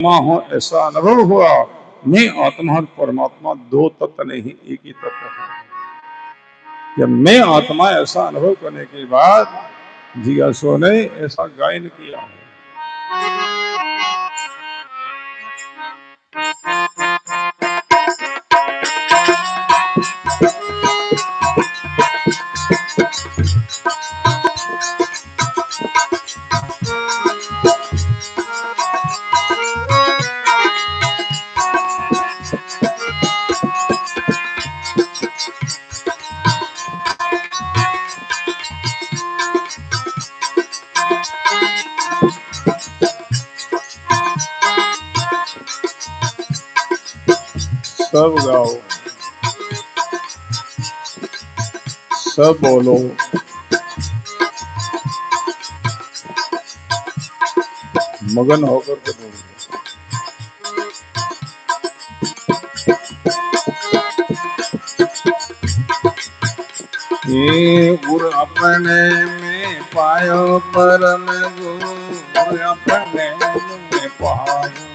आत्मा हो ऐसा अनुभव हुआ। मैं आत्मा और परमात्मा दो तत्व नहीं, एक ही तत्व है। जब मैं आत्मा ऐसा अनुभव करने के बाद जिज्ञासुओं ने ऐसा गायन किया है। सब गाओ, सब बोलो, मगन होकर के बोलो। ये गुरु अपने में पायो परम गुरु, गुरु अपने में पायो।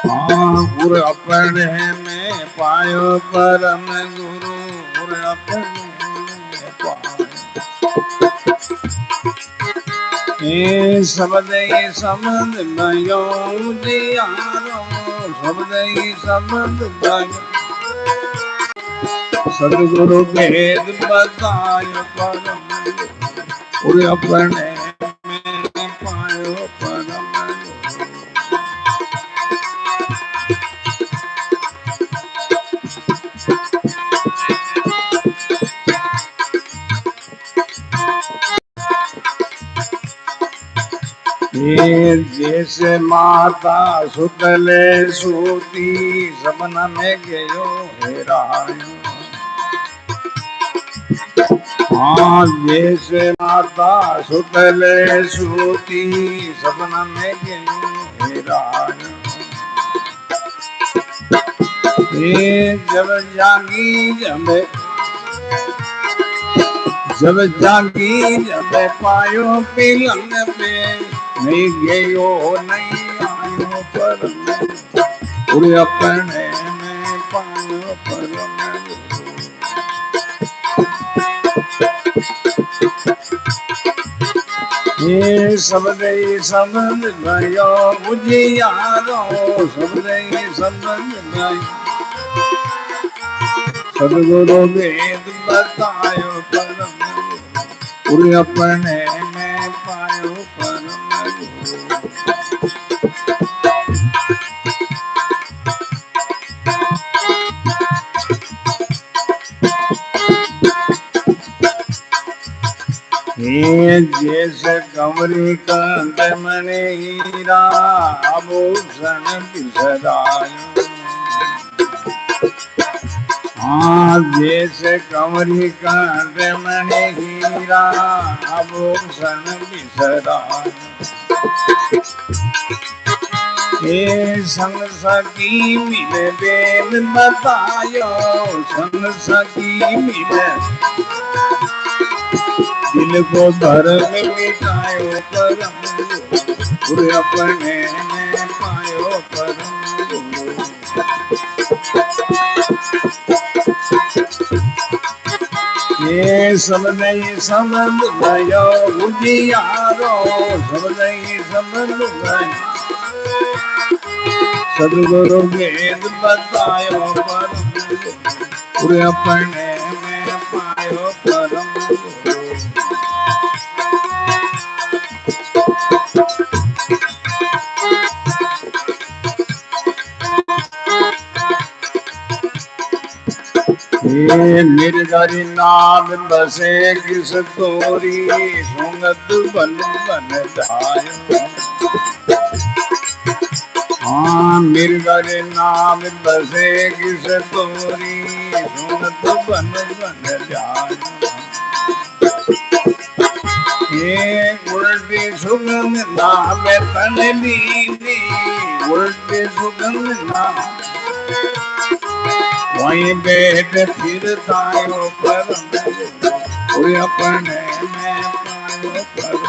हाँ, गुरु अपने में पायो परम गुरु, गुरु अपने में पायो। ये शब्द नयो दियारो, शब्द नयो सदगुरु भेद बतायो परम गुरु, अपने में पायो परम ये जैसे माता सुतले सूती, सबन में गयो हेरायो। हाँ, जैसे माता सुतले सूती, सबन में गयो हेरायो। ये जब जागी जब पायो पिलंग में, नहीं गयो नहीं आयो परम गुरु, अपने में पायो परम गुरु। ये शब्द गयो उजियारो, शब्द गयो सदगुरु वेद बतायो परम गुरु, अपने में पायो परम गुरु। ये जैसे कंवरी कंठ मणि हीरा, आभूषण बिसरायो। हाँ, जैसे कंवरी कंठ मणि हीरा, आभूषण बिसरायो। ये संग सखी मिले वेद बतायो, संग सखी मिले दिल को धर्म मिटायो परम गुरु, अपने में पायो परम गुरु। ये शब्द गयो उजियारो, शब्द गयो सदगुरु वेद बतायो परम गुरु, अपने में पायो परम गुरु। ये निर्जरी नाम बसे किस तोरी, सुंगत बन बन जायो। हाँ, निर्जरी नाम बसे किस तोरी, सुंगत बन बन जायो। ये उल्टी सुगंध नाम तन लीनी, उल्टी सुगंध नाम वहीं बैठ फिरता हो परम गुरु, अपने में पायो परम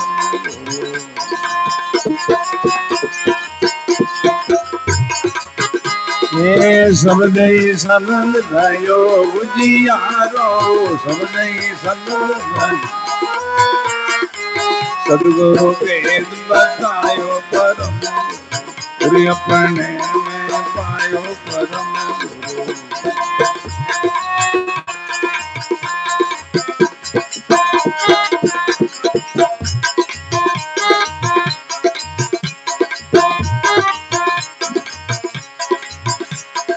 गुरु। ये सब दई सबल भयो उजियारो, सब दई सबल सदगुरु वेद बतायो परम गुरु, अपने में पायो परम गुरु।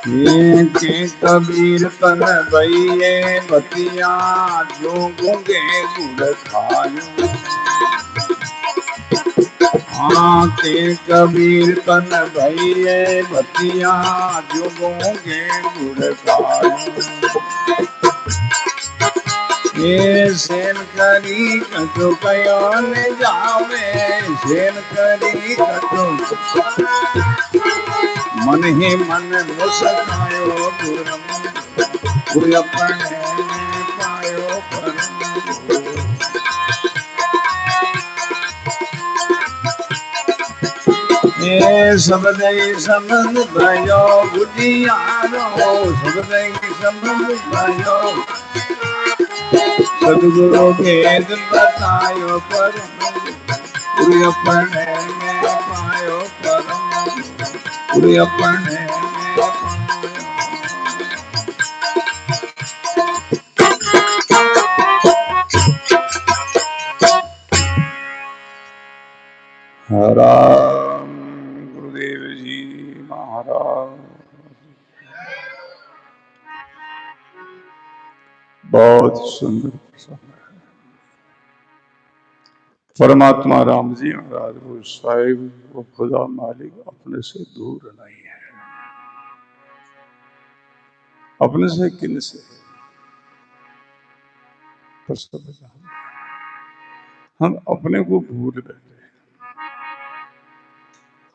ये के कबीर तन भइये बतिया, जो गूंगे गुड़ खायो। हाँ के कबीर तन भइये बतिया, जो गूंगे गुड़ खायो। ये सेन करी कछु कयो न जावे, सेन करी कछु मन ही मन मुस्कायो गुरु, गुरु अपने में पायो परम गुरु। ये सब दई संबंध भयो बुझियारो, सब दई संबंध भयो सदगुरु वेद बतायो परम गुरु, अपने में पायो परम गुरु, अपने में पायो। राम गुरुदेव जी महाराज। बहुत सुंदर प्रसंग है। परमात्मा राम जी महाराज वो साहिब, वो खुदा मालिक अपने से दूर नहीं है। अपने से किन से हम अपने को भूल बैठे,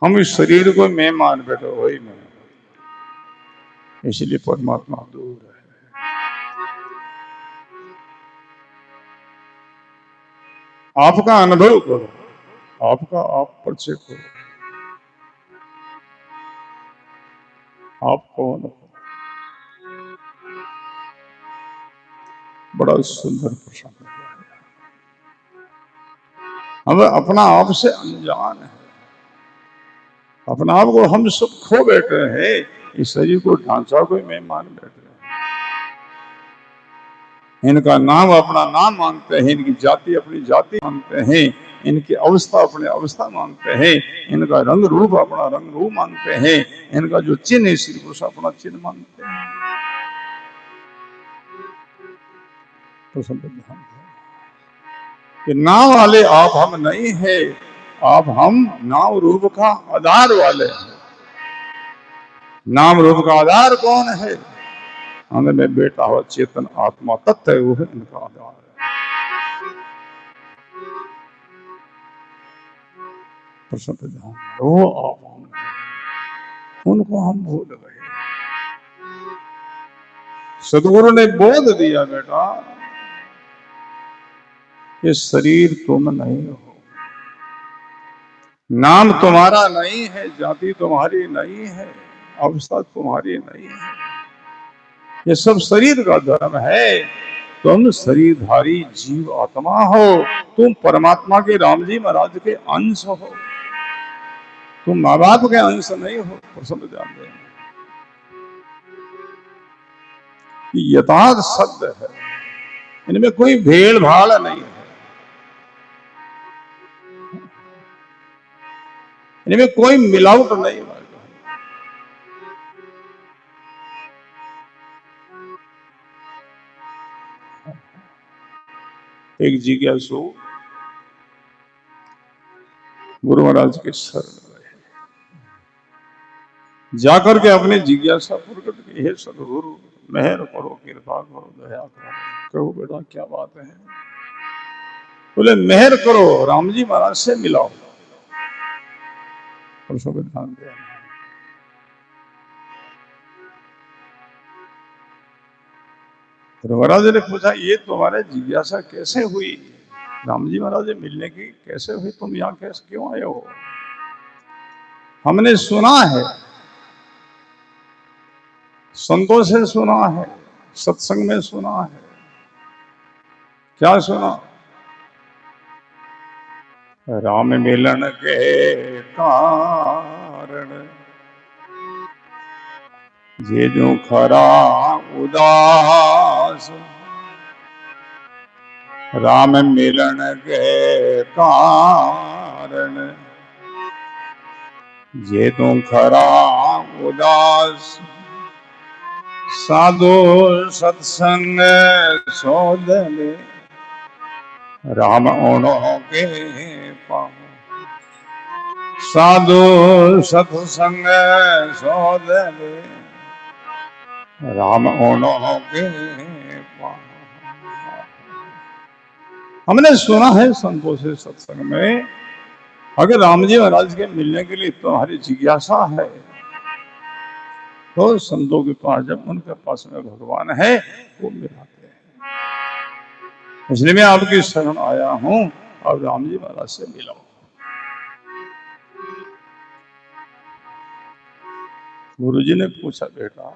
हम इस शरीर को मैं मान बैठे, वही मैं, इसलिए परमात्मा दूर है। आपका अनुभव करो, आपका आप परिचय करो, आप कौन हो। बड़ा सुंदर प्रसंग है। हम अपना आप से अनजान है, अपना आप को हम सब खो बैठे हैं, इस शरीर को ढांचा को मैं मान बैठे हैं। इनका नाम अपना नाम मानते हैं, इनकी जाति अपनी जाति मानते हैं, इनकी अवस्था अपनी अवस्था मानते हैं, इनका रंग रूप अपना रंग रूप मानते हैं, इनका जो चिन्ह है श्री पुरुष अपना चिन्ह मानते हैं। तो संविधान कि नाम वाले आप हम नहीं है, आप हम नाम रूप का आधार वाले हैं। नाम रूप का आधार कौन है? हमें बेटा हुआ चेतन आत्मा तत्व है, वो है इनका आधार है। वो आप हम, उनको हम भूल गए। सदगुरु ने बोध दिया, बेटा ये शरीर तुम नहीं हो, नाम तुम्हारा नहीं है, जाति तुम्हारी नहीं है, अवस्था तुम्हारी नहीं है, ये सब शरीर का धर्म है। तुम शरीरधारी जीव आत्मा हो, तुम परमात्मा के राम जी महाराज के अंश हो, तुम माँ बाप के अंश नहीं हो। समझ जाते हैं यथार्थ सत्य है, इनमें कोई भेड़ भाड़ नहीं है, इनमें कोई मिलावट नहीं है। एक जिज्ञासु गुरु महाराज के शरण गए, जाकर के अपने जिज्ञासा प्रकट की, हे सदगुरु मेहर करो, कृपा करो, दया करो। कहो बेटा क्या बात है? बोले मेहर करो, राम जी महाराज से मिलाओ। और सब ध्यान दिया। तो महाराज ने पूछा ये तुम्हारे जिज्ञासा कैसे हुई, राम जी महाराज से मिलने की कैसे हुई, तुम यहाँ कैसे क्यों आए हो? हमने सुना है, संतों से सुना है, सत्संग में सुना है। क्या सुना? राम मिलन के कारण जे जो खरा उदास, राम मिलन के कारण जे तो खरा उदास, साधु सत्संग सोदले राम ओणो के पाव। साधु सत्संग सोदले राम ओणो के पाव। हमने सुना है संतों से सत्संग में, अगर राम जी महाराज के मिलने के लिए तुम्हारी जिज्ञासा है तो संतों के पास, जब उनके पास में भगवान है वो मिलाते हैं। इसलिए मैं आपकी शरण आया हूं, अब राम जी महाराज से मिलाओ। गुरु जी ने पूछा, बेटा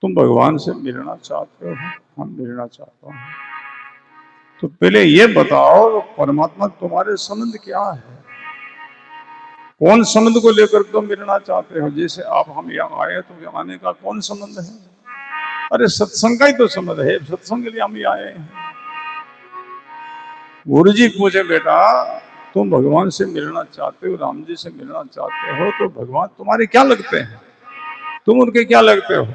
तुम भगवान से मिलना चाहते हो? हम मिलना चाहता हूं। तो पहले ये बताओ परमात्मा तुम्हारे संबंध क्या है? कौन संबंध को लेकर तुम मिलना चाहते हो? जैसे आप हम यहाँ आए तो यहाँ आने का कौन संबंध है? अरे सत्संग का ही तो संबंध है, सत्संग के लिए हम यहाँ आए हैं। गुरु जी पूछे, बेटा तुम भगवान से मिलना चाहते हो, राम जी से मिलना चाहते हो, तो भगवान तुम्हारे क्या लगते हैं? तुम उनके क्या लगते हो?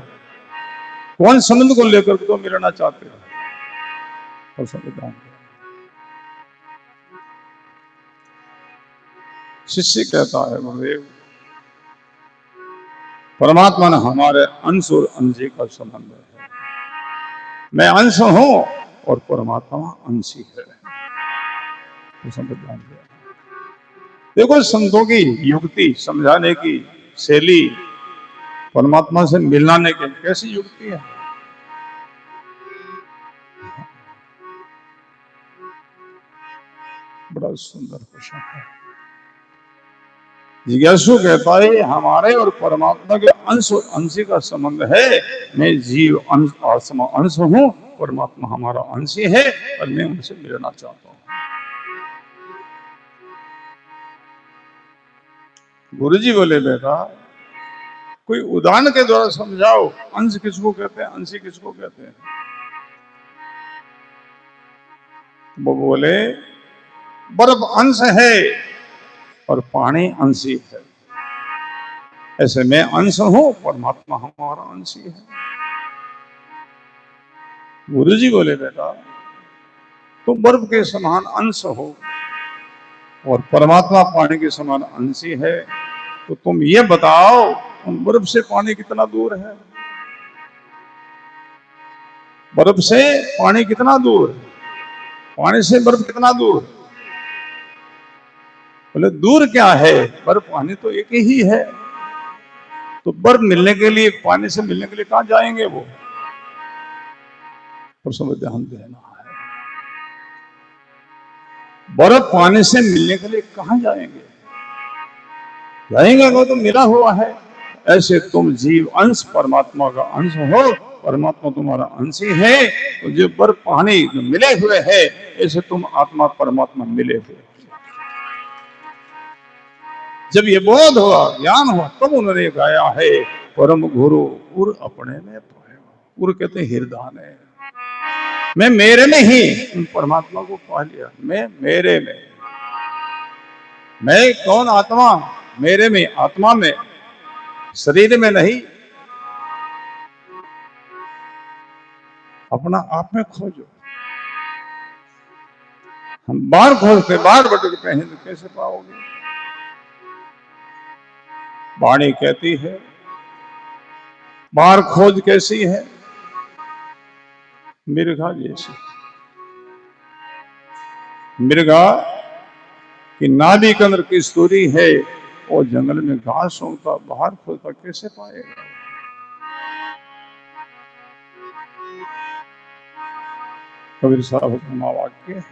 कौन संबंध को लेकर तुम मिलना चाहते हो? और संविधान शिष्य कहता है, गुरुदेव परमात्मा ने हमारे अंश और अंशी का संबंध है। मैं अंश हूं और परमात्मा अंशी है। संविधान देखो, संतों की युक्ति समझाने की शैली, परमात्मा से मिलाने की कैसी युक्ति है। बड़ा सुंदर प्रश्न है। जिज्ञासु कहता है हमारे और परमात्मा के अंश और अंशी का संबंध है। मैं जीव अंश आत्मा अंश हूं, परमात्मा हमारा अंशी है और मैं उनसे मिलना चाहता हूं। गुरुजी बोले, बेटा कोई उदाहरण के द्वारा समझाओ, अंश किसको कहते हैं, अंशी किसको कहते हैं? वो बोले, बर्फ अंश है और पानी अंशी है। ऐसे मैं अंश हूं, परमात्मा हमारा अंशी है। गुरुजी बोले, बेटा तुम बर्फ के समान अंश हो और परमात्मा पानी के समान अंशी है, तो तुम ये बताओ बर्फ से पानी कितना दूर है? बर्फ से पानी कितना दूर? पानी से बर्फ कितना दूर? बोले दूर क्या है, बर्फ पानी तो एक ही है। तो बर्फ मिलने के लिए, पानी से मिलने के लिए कहां जाएंगे वो? और ध्यान देना है, बर्फ पानी से मिलने के लिए कहां जाएंगे? जाएंगे वो तो मिला हुआ है। ऐसे तुम जीव अंश परमात्मा का अंश हो, परमात्मा तुम्हारा अंश ही है। तो जो बर्फ पानी जो मिले हुए है, ऐसे तुम आत्मा परमात्मा मिले हुए। जब ये बोध हुआ, ज्ञान हुआ, तब उन्होंने गाया है, परम गुरु उर अपने में पायो। उर कहते हृदय में, मैं मेरे में ही उन परमात्मा को पा लिया। मैं मेरे में, मैं कौन? आत्मा मेरे में, आत्मा में, शरीर में नहीं। अपना आप में खोजो। हम बाहर खोजते, बाहर भटकते हैं, तो कैसे पाओगे? वाणी कहती है, बाहर खोज कैसी है? मृगा जैसी। मृगा कि नाभि के अंदर की सूरी है और जंगल में घास होता, बाहर खोजता कैसे पाएगा? कबीर साहब का वाक्य है।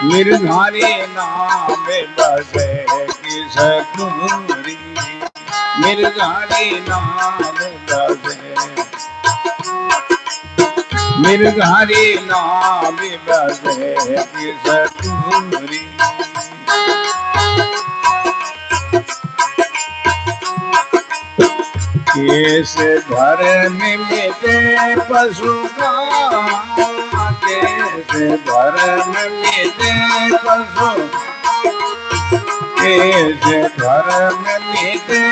निर्धारी नाम बसे किस दूरी, निर्धारी नाम बसे, निर्धारी नाम बसे किस दूरी। केस भर में मिटे पशु का, केस भर में मिटे पशु, केस भर में मिटे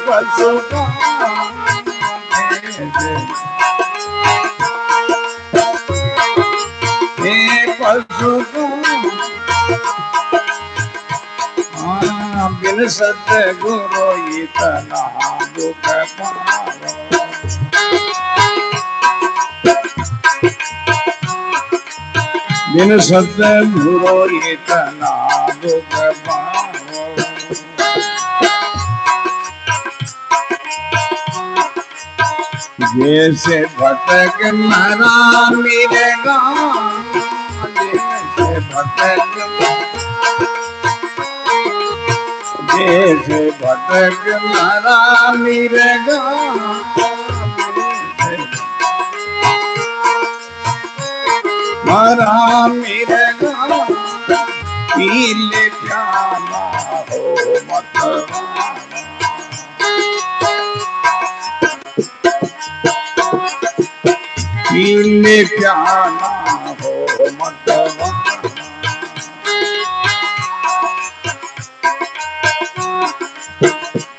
पशु का, पशु बिन सतगुरु इतना दुख पावो, बिन सतगुरु इतना दुख पावो। जैसे भटक मरा मिलेगा, जैसे भटक, जैसे भटक मरा मिलेगा, मरा मिलेगा, पी ले प्याला हो मतवाला, पी ले प्याला हो मतवाला।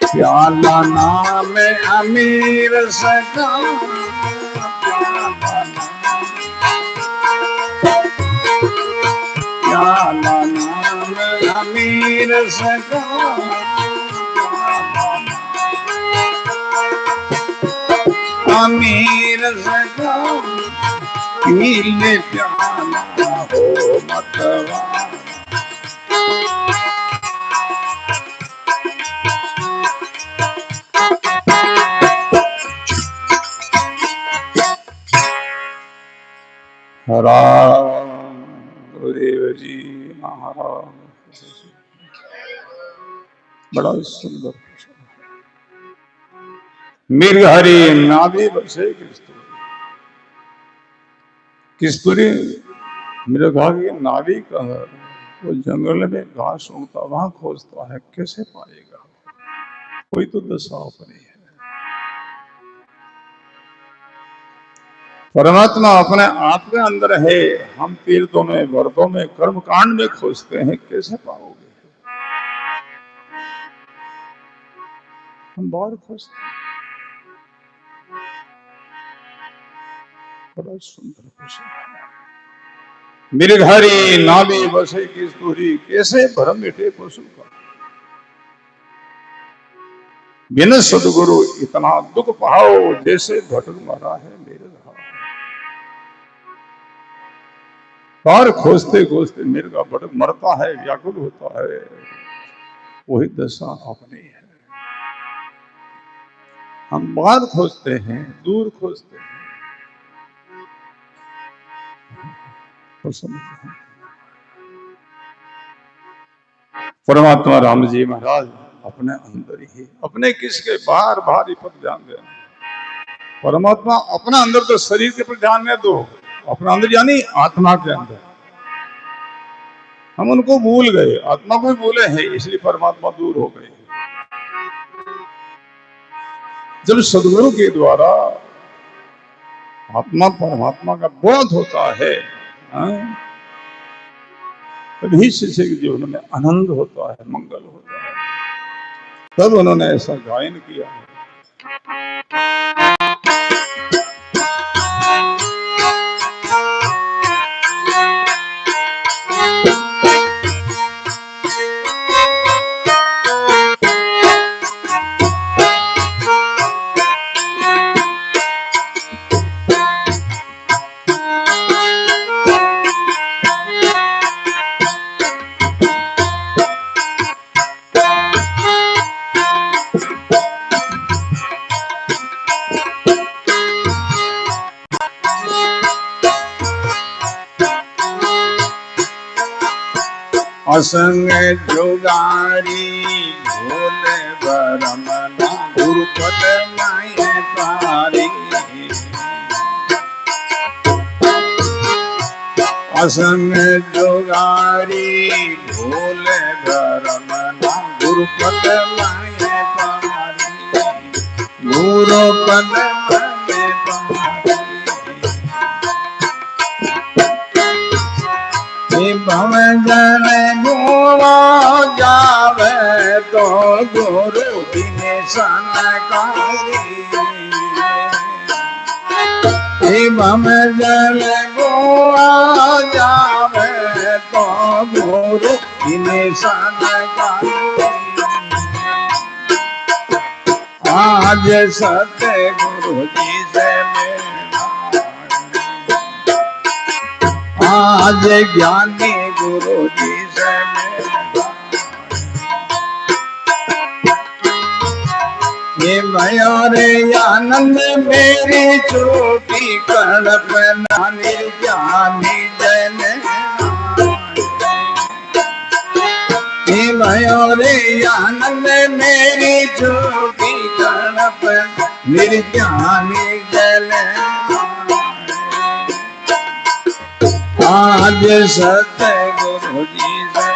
प्याला नाम अमीर सका, प्याला नाम अमीर सका, अमीर सका, पी ले प्याला हो मतवाला। राम गुरुदेव जी महाराज, बड़ा सुंदर। मृगहरि नाभि बसे किस्तूरी, किस्तूरी मृगा की नाभि का है, वो जंगल में घास उगता वहां खोजता है, कैसे पाएगा? कोई तो दशा अपनी है। परमात्मा अपने आप के अंदर है, हम तीर्थों में व्रतों में कर्म कांड में खोजते हैं, कैसे पाओगे? हम बाहर खोजते हैं। बड़ा सुंदर प्रश्न है। मृगहरि नाभि बसे किस्तूरी, कैसे भरम मिटे पशु का, बिन सदगुरु इतना दुख पाओ, जैसे भटक मरा है मेरे रहा। बाहर खोजते खोजते मृगा भटक मरता है, व्याकुल होता है, वही दशा अपनी है। हम बाहर खोजते हैं, दूर खोजते हैं, परमात्मा राम जी महाराज अपने अंदर ही, अपने किसके बाहर बाहर पर ध्यान देना। परमात्मा अपना अंदर तो शरीर के पर ध्यान नहीं दो, अपना अंदर यानी आत्मा के अंदर। हम उनको भूल गए, आत्मा को भूले हैं, इसलिए परमात्मा दूर हो गए। जब सदगुरु के द्वारा आत्मा परमात्मा का बोध होता है, तभी शिष्य के जीवन में आनंद होता है, मंगल होता है। तब उन्होंने ऐसा गायन किया है। असंग जुगारी भोले बरमना गुरुपद माए तारी। असंग जुगारी भोले बरमना गुरुपद माए तारी। गुरुपद माए तारी। भव जन गुणा जावे तो गुरु दिन सनकारी। भव जन गुणा जावे तो गुरु दिन सनकारी। आज सत्य गुरु जी से आज ज्ञानी गुरु जी से ये भयो रे आनंद मेरी छोटी कड़प नानी ज्ञानी जन। ये भयो रे आनंद मेरी छोटी कड़प निर्ज्ञानी जन। आज सत्य गुरु जी से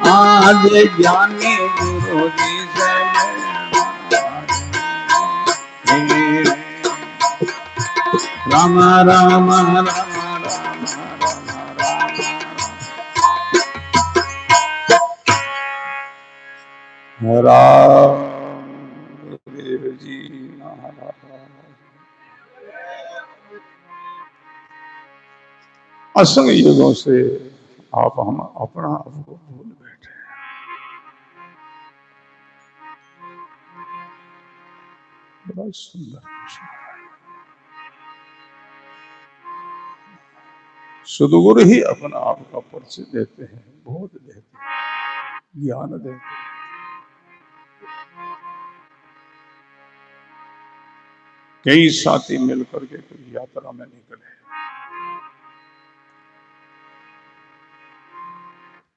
आज ज्ञानी गुरु जी से राम राम राम राम देव जी असंग युगों से आप हम अपना आपको भूल बैठे। बड़ा सुंदर सदगुरु ही अपना आप का परिचय देते हैं, बोध देते हैं, ज्ञान देते हैं। कई साथी मिलकर के कोई यात्रा में निकले,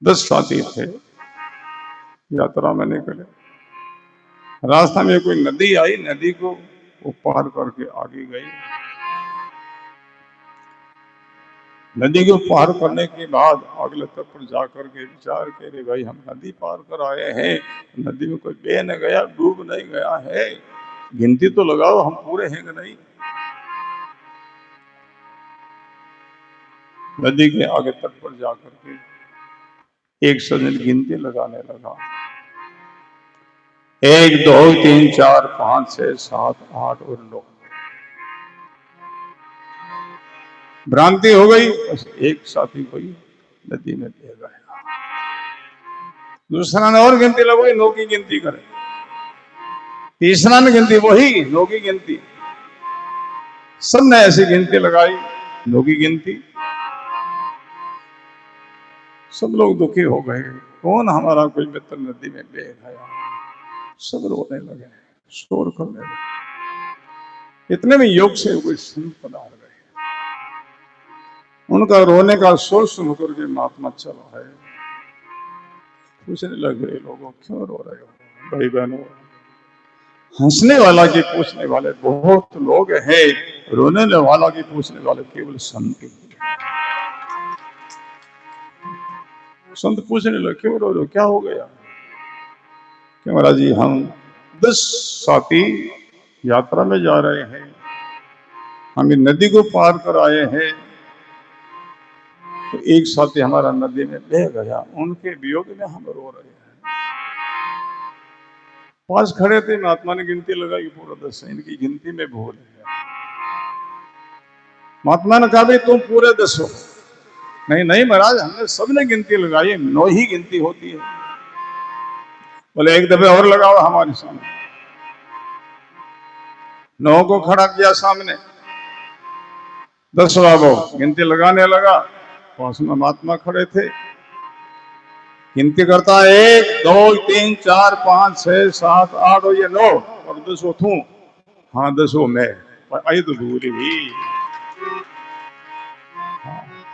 10 साथी थे, यात्रा में निकले। रास्ता में कोई नदी आई, नदी को वो पार करके आगे गई। नदी को पार करने के बाद अगले तक पर जाकर के विचार करे, भाई हम नदी पार कर आए हैं, नदी में कोई बह न गया, डूब नहीं गया है, गिनती तो लगाओ हम पूरे हैं कि नहीं। नदी के आगे तट पर जाकर के एक सज्जन गिनती लगाने लगा, 1 2 3 4 5 6 7 8 और 9। भ्रांति हो गई, बस एक साथी कोई नदी में बह गया। दूसरा ने और गिनती लगाई, 9 की गिनती करे। तीसरा ने गिनती वही 9 की गिनती। सबने ऐसी गिनती लगाई, 9 की गिनती। सब लोग दुखी हो गए, कौन हमारा कोई मित्र नदी में बह गया। सब रोने लगे, शोर करने लगे। इतने में योग से कोई संत पधार गए। उनका रोने का शोर सुनकर के महात्मा चला है, पूछने लगे, लोगों क्यों रो रहे हो। भाई बहनों, हंसने वाला की पूछने वाले बहुत लोग हैं, रोने वाला की पूछने वाले केवल संत। संत पूछने लगे, क्यों रो रहे हो, क्या हो गया। कि महाराज जी, हम 10 साथी यात्रा में जा रहे हैं, हम नदी को पार कर आए हैं, तो एक साथी हमारा नदी में बह गया, उनके वियोग में हम रो रहे हैं। पास खड़े थे, महात्मा ने गिनती लगाई, पूरा 10 है, इनकी गिनती में भूल है। महात्मा ने कहा, भाई तुम पूरे 10 हो। नहीं नहीं महाराज, हमने सबने गिनती लगाई, 9 ही गिनती होती है। बोले एक दफे और लगाओ हमारे सामने। 9 को खड़ा किया सामने, 10वां वो गिनती लगाने लगा। पास में महात्मा खड़े थे, गिनती करता है, 1 2 3 4 5 6 7 8 और ये 9 और 10 तू। हाँ 10 मैं आई तो भूल ही।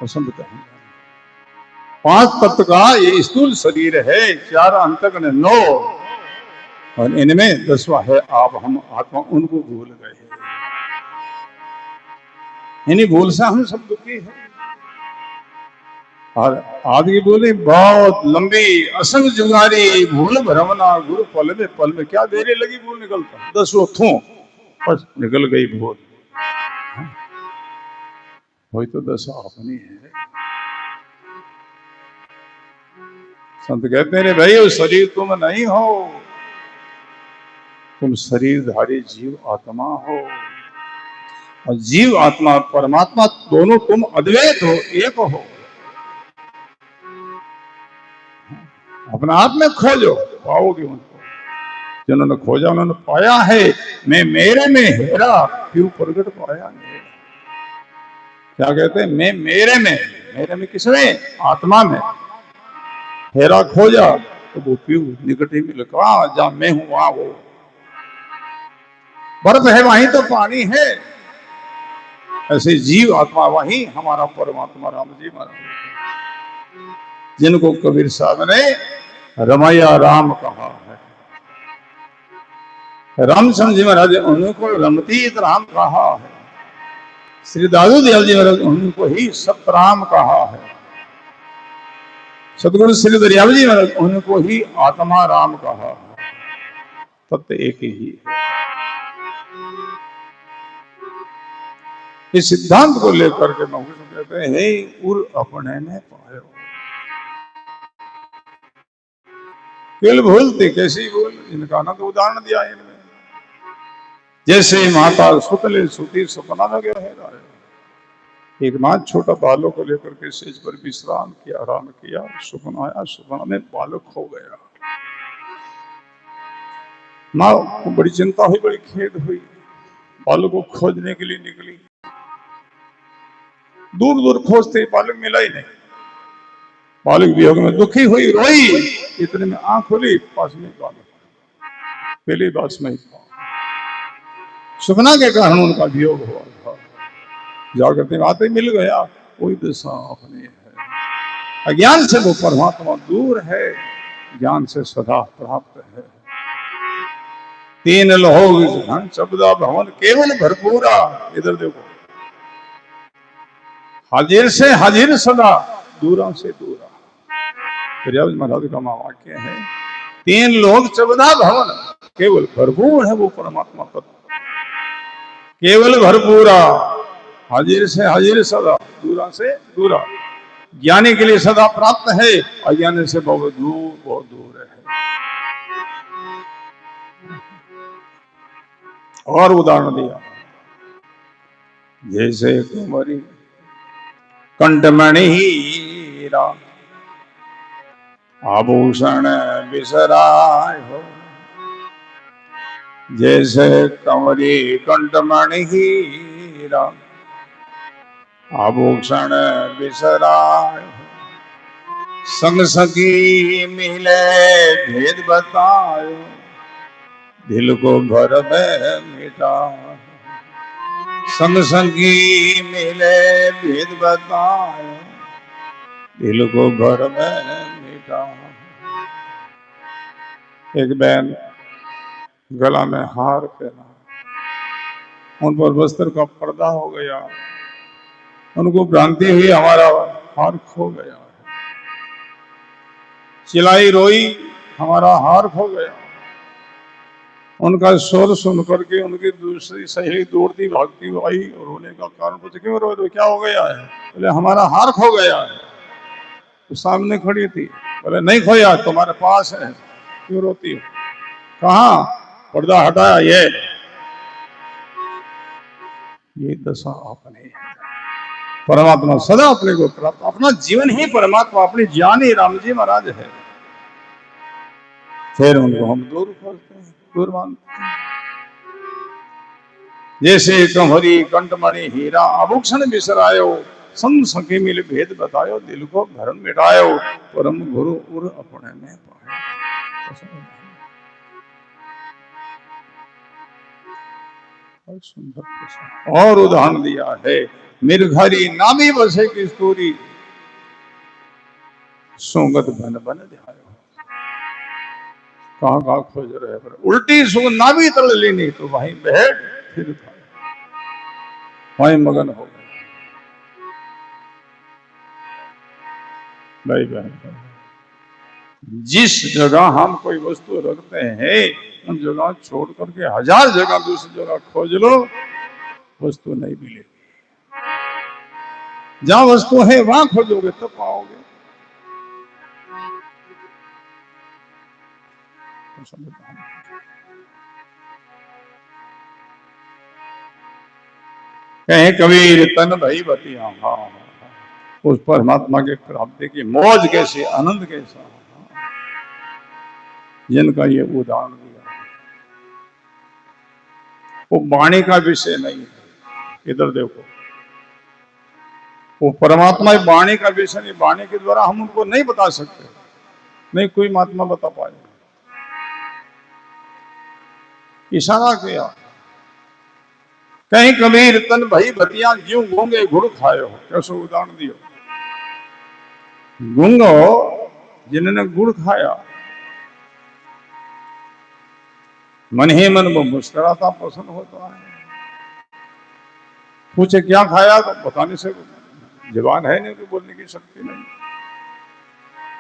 पसंद कहेंगे। 5 तत्व का ये स्थूल शरीर है, 4 अंतःकरण 9, और इनमें 10वां है आप हम आत्मा, उनको भूल गए। इन्हीं भूल से हम सब दुखी है। और आदि बोले बहुत लंबी असंग जुगारी, भूल भ्रमना गुरु पल में क्या देरी लगी भूल निकलता, 10 थू बस निकल गई भूल। वही तो दशा अपनी है। संत कहते हैं भाई वो शरीर तुम नहीं हो, तुम शरीरधारी जीव आत्मा हो, और जीव आत्मा परमात्मा दोनों तुम अद्वैत हो, एक हो। अपने आप में खोजो, पाओगे उनको। जिन्होंने खोजा उन्होंने पाया है। मैं मेरे में हेरा, क्यों प्रगट पाया मेरा। क्या कहते हैं, मैं मेरे में, मेरे में किसमें, आत्मा में हेरा खोजा, तो वो प्यू निकट ही मिल, कहा जहां मैं हूं वहां वो। बर्फ है वहीं तो पानी है, ऐसे जीव आत्मा वहीं हमारा परमात्मा राम जी महाराज, जिनको कबीर साहब ने रमैया राम कहा है। रामचंद्र जी महाराज उनको रमतीत राम कहा है। श्री दादू दयाल जी महाराज उनको ही सतराम कहा है। सतगुरु श्री दरियाव जी महाराज उनको ही आत्मा राम कहा है। तत्व एक ही है। इस सिद्धांत को लेकर के कहते हैं हे उर अपने में पायो। केवल भूलती कैसी भूल, इनका ना तो उदाहरण दिया इनमें। जैसे माता सुतले सुती सपना में गया, एक मां छोटा बालक को लेकर के सेज पर विश्राम किया, आराम किया, सपना आया, सपना में बालक खो गया। मां को बड़ी चिंता हुई, बड़ी खेद हुई, बालक को खोजने के लिए निकली। दूर दूर खोजते बालक मिला ही नहीं। बालक वियोग में दुखी हुई, रोई। इतने में आंख खुली, पास में बालक पहली बात में था। सपना के कारण उनका वियोग हुआ था। जागृति में आते मिल गया, कोई दशा अपनी है। अज्ञान से वो परमात्मा दूर है, ज्ञान से सदा प्राप्त है। 3 लोग शब्दा भवन केवल भरपूरा। इधर देखो, हाजिर से हाजिर सदा, दूरा से दूरा। महाराज का वाक्य है, 3 लोग चबदा भवन, केवल भरपूर है वो परमात्मा तत्व, केवल भरपूरा। हाजिर से हाजिर सदा, दूरा से दूरा। ज्ञानी के लिए सदा प्राप्त है, अज्ञानी से बहुत दूर है। और उदाहरण दिया, जैसे कुमारी कंठमणि हीरा, आभूषण बिसराय हो। जैसे कंवरी कंठमणि हीरा, आभूषण बिसराय हो। संग सखी मिले भेद बतायो, दिल को भर में मिटा। संग सखी मिले भेद बतायो, दिल को भर में मिटा। एक बहन गला में हार पहना, उन पर वस्त्र का पर्दा हो गया, उनको भ्रांति हुई हमारा हार खो गया। चिल्लाई रोई, हमारा हार खो गया। उनका शोर सुन करके उनकी दूसरी सहेली दौड़ती भागती आई और रोने का कारण पूछे, क्यों रो रहे, क्या हो गया है? बोले हमारा हार खो गया है। तो सामने खड़ी थी, बोले नहीं खोया, तुम्हारे पास है, क्यों रोती हो? कहाँ? पर्दा हटाया। ये दशा अपने है। परमात्मा सदा अपने को प्राप्त, अपना जीवन ही परमात्मा, अपनी जान ही राम जी महाराज है। फिर उनको हम दूर खोजते हैं, दूर मानते हैं। जैसे कंवरी कंठमणि हीरा, आभूषण बिसरायो। संग सखी मिल भेद बतायो, दिल को भरम मिटायो। परम गुरु उर अपने में पायो। बहुत सुंदर प्रश्न। और उदाहरण दिया है, निर्घरी नामी बसे की स्तूरी, सोंगत बन बन ध्यायो। कहाँ कहाँ खोज रहे पर उल्टी सुन नाभी तल लेनी, तो वहीं बैठ फिर वहीं मगन हो गए। भाई बहन, जिस जगह हम कोई वस्तु रखते हैं, उन जगह छोड़ करके 1000 जगह दूसरी जगह खोज लो, वस्तु नहीं मिलेगी। जहां वस्तु है वहां खोजोगे तो पाओगे। कहे कबीर तन भई बतिया, हाँ उस परमात्मा के प्राप्ति की मौज कैसे, आनंद कैसा, जिनका ये उदाहरण दिया। वो वाणी का विषय नहीं है, इधर देखो, वो परमात्मा वाणी का विषय नहीं। वाणी के द्वारा हम उनको नहीं बता सकते, नहीं कोई महात्मा बता पाए। इशारा किया, कहीं कबीर तन भई बतिया, ज्यों गूंगे गुड़ खायो। कैसे उदाहरण दियो, गूंगो जिन्होंने गुड़ खाया, मन ही मन वो मुस्कुराता पसंद होता है। पूछे क्या खाया, तो बताने से जबान है नहीं, तो बोलने की शक्ति नहीं।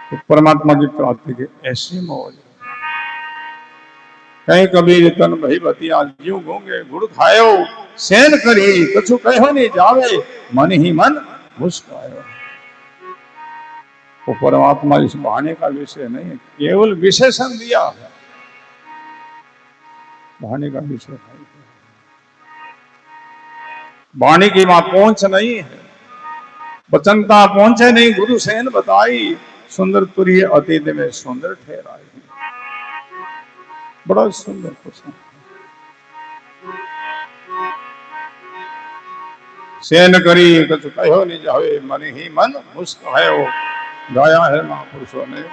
तो परमात्मा की प्राप्ति की ऐसी मौज। कहीं कबीर तन भई बतिया, ज्यों गूंगे गुड़ खायो, सैन करी कछु कहो नहीं जावे, मन ही मन मुस्कुरायो। वो परमात्मा इस बहाने का विषय नहीं है, केवल विशेषण दिया है, बहाने का विषय है। वाणी की वहां पहुंच नहीं है, वचनता पहुंचे नहीं। गुरु सेन बताई, सुंदर तुरीय अतीत में सुंदर ठहराई। बड़ा सुंदर प्रश्न। सेन करी कछु कहो नहीं जावे, मन ही मन मुस्कुरायो। गाया है महापुरुषों ने।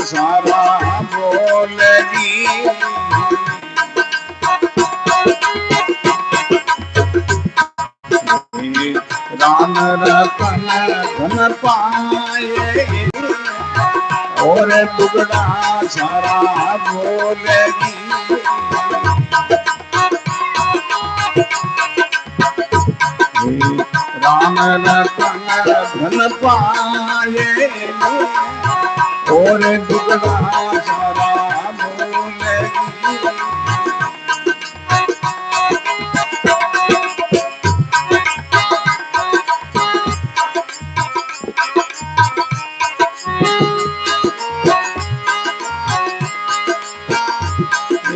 सारा बोलेगी, राम रतन धन पाएगी, और दुगड़ा सारा बोलेगी। राम रतन धन पाएगी, और दुगड़ा सारा बोलेगी।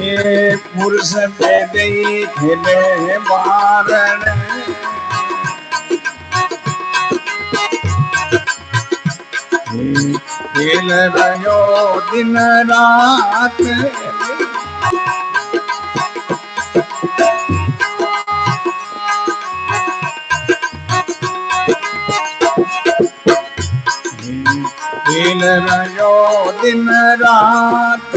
ये पुरुष दे गई खिले मारण, खेल रहो दिन रात, खेल रहो दिन रात,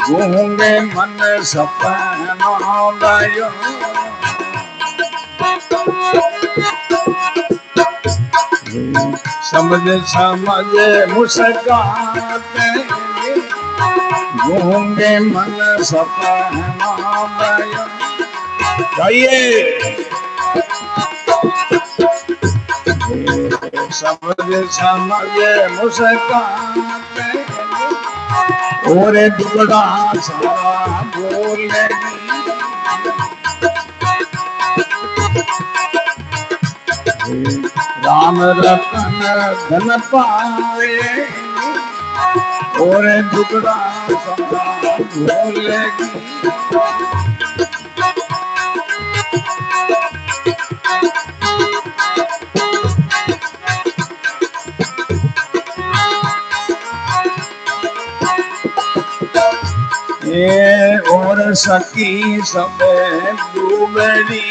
गूंगे मन सपना गयो। समझ समझ मुस्काते, गूंगे मन सपना गयो। गाइए, समझ समझ मुस्काते, और दुगड़ा सारा बोलेगी। राम रतन धन पाए, और दुगड़ा सारा बोलेगी। ये और सखी सब डूबड़ी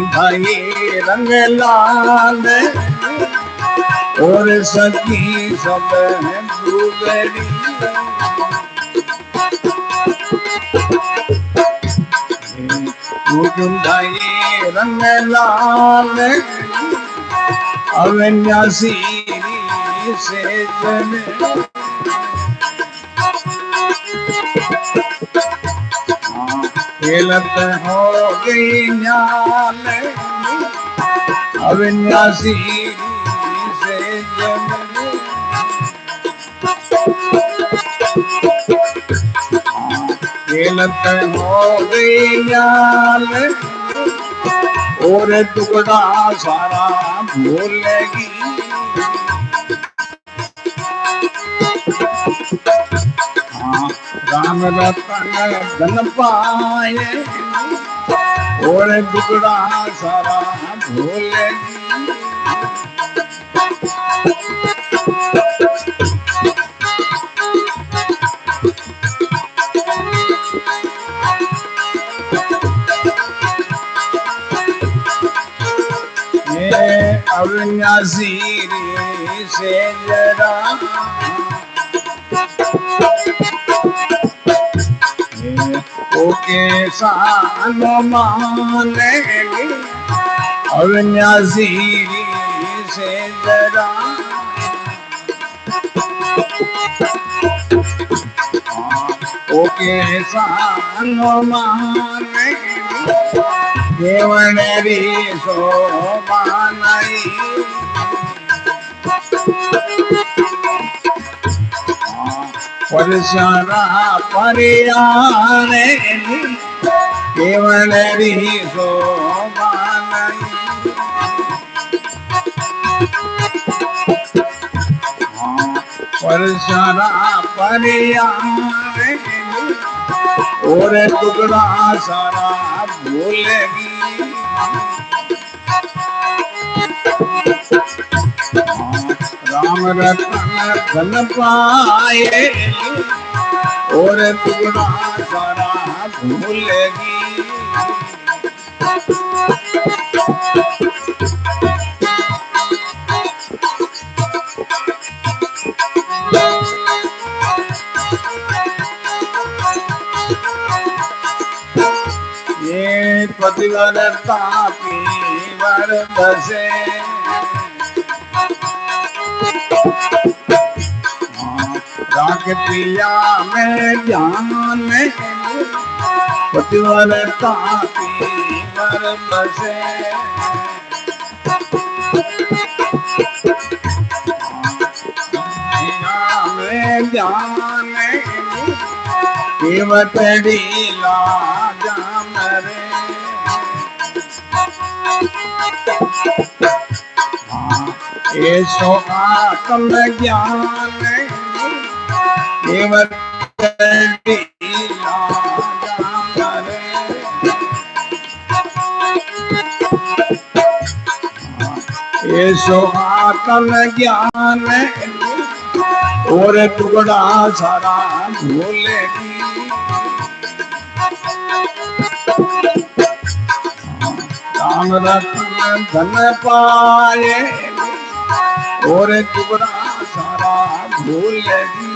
भाई रंग लाल और सखी सब डूबड़ी भाई रंग लाल अविनाशी से जने खेलत हो गई न्याल अविनाशी से जने खेलत हो गई न्याल और टुकड़ा सारा भूलेगी राम रतन धन पाए और टुकड़ा सारा भूलेगी अविनाशी से जरा ओके सान मानेगी अविनाशी से जरा ओके सान मानेगी केवल शोभा नहीं परसारा परियाने केवल शोभा नहीं परसारा परियाने और टुकड़ा सारा भूलेगी राम रतन धन पाए और टुकड़ा सारा भूलेगी ये पतिवर तापी वर बसे राख प्रिया में ध्यान में पतिवर तापी वर बसे में ध्यान में केवटड़ी लाजा मरे ये सो आत्म ज्ञान केवटड़ी लाजा मरे ये सो आत्म ज्ञान और टुकड़ा सारा भूलेगी राम रतन धन पाए और टुकड़ा सारा भूलेगी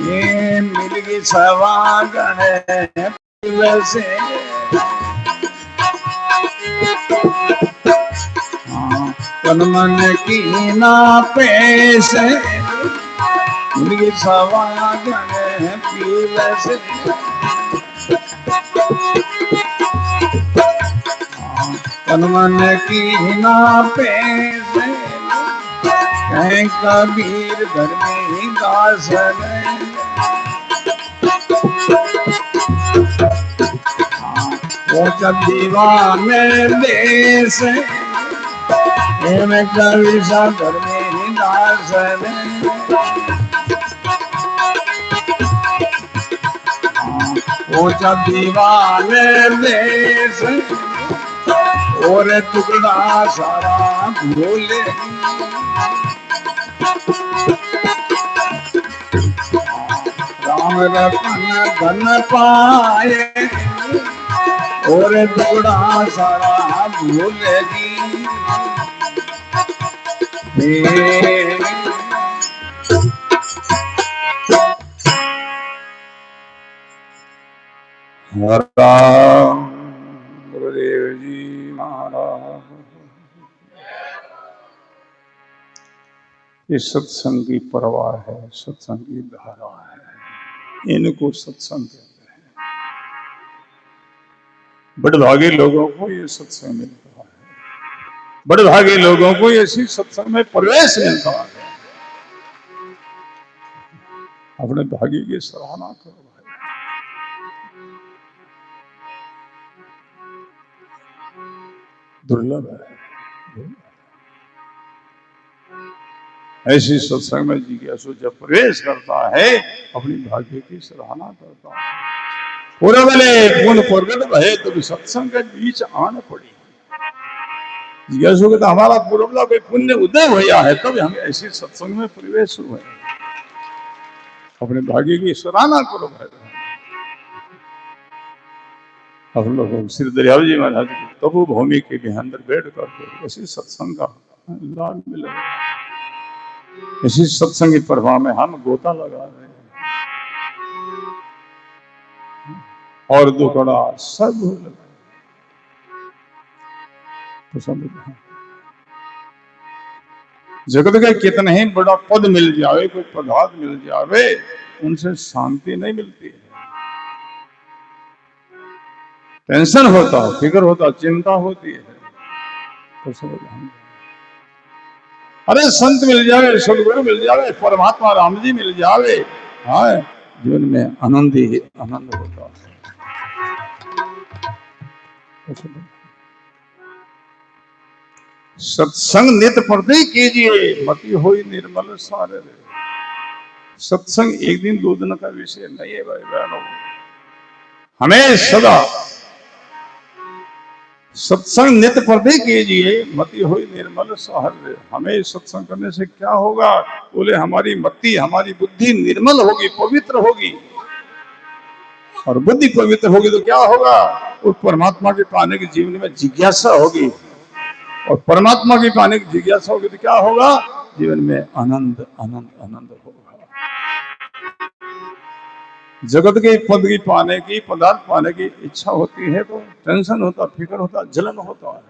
ये मिलगी सवागण से तन मन की ना पेश मिलगी सवागण पील से तन मन की ना पेश कहीं कबीर धर्मी दास वो दीवाने देश कवि सा धर्मी दास पहुंचा दीवाने देश और टुकड़ा सारा भूले। राम रतन धन पाए और टुकड़ा सारा भूलेगी। राम गुरुदेव जी महाराज। ये सत्संग की परवाह है, सत्संग की धारा है, इनको सत्संग कहते हैं। बड़भागी लोगों को ये सत्संग मिलता है, बड़भागी लोगों को इसी सत्संग में प्रवेश मिलता है। अपने भाग्य की सराहना करो भाई। दुर्लभ है। ऐसी सत्संग में जिज्ञासु जब प्रवेश करता है अपनी भाग्य की सराहना करता है। पूरे वाले पुण्य प्रगट भय तो सत्संग के बीच आन पड़ी। जिज्ञासु कहता हमारा पूर्वला कोई पुण्य उदय हुआ है तब हम ऐसी सत्संग में प्रवेश हुए। अपने भाग्य की सराहना करो भाई। हम लोग श्री दरियाव जी महाराज की तपो भूमि के भी अंदर बैठ करके ऐसी सत्संग का लाभ मिले। इसी सत्संग की प्रभाव में हम गोता लगा रहे हैं और दुखड़ा सब जगत के कितने ही बड़ा पद मिल जावे, कोई पदार्थ मिल जावे, उनसे शांति नहीं मिलती है। टेंशन होता, फिक्र होता, चिंता होती है। तो समझ अरे संत मिल जावे, सदगुरु मिल जावे, परमात्मा राम जी मिल जावे, हाँ जीवन में आनंद ही आनंद होता है। सत्संग नित प्रति कीजिए, मति होई निर्मल सारे रे। सत्संग एक दिन दो दिन का विषय नहीं है भाई बहनों। हमें सदा सत्संग नित प्रति कीजिए, मति होई निर्मल साहर रे। हमें सत्संग करने से क्या होगा? बोले हमारी मति, हमारी बुद्धि निर्मल होगी, पवित्र होगी। और बुद्धि पवित्र होगी तो क्या होगा? उस परमात्मा के पाने के जीवन में जिज्ञासा होगी, और परमात्मा की पाने की जिज्ञासा होगी तो क्या होगा? जीवन में आनंद आनंद आनंद होगा। जगत के पद की पाने की, पदार्थ पाने की इच्छा होती है तो टेंशन होता, फिक्र होता, जलन होता है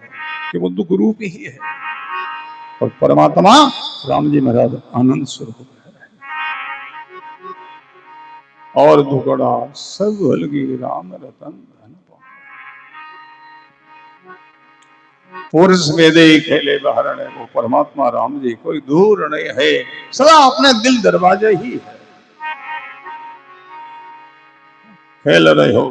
कि वो दुख रूप ही है। और परमात्मा राम जी महाराज आनंद स्वरूप है। और दुखड़ा सब हलगी राम रतन धन पुरुष वेदे खेले बहरण है। वो परमात्मा राम जी कोई दूर नहीं है, सदा अपने दिल दरवाजे ही है। खेल रहे हो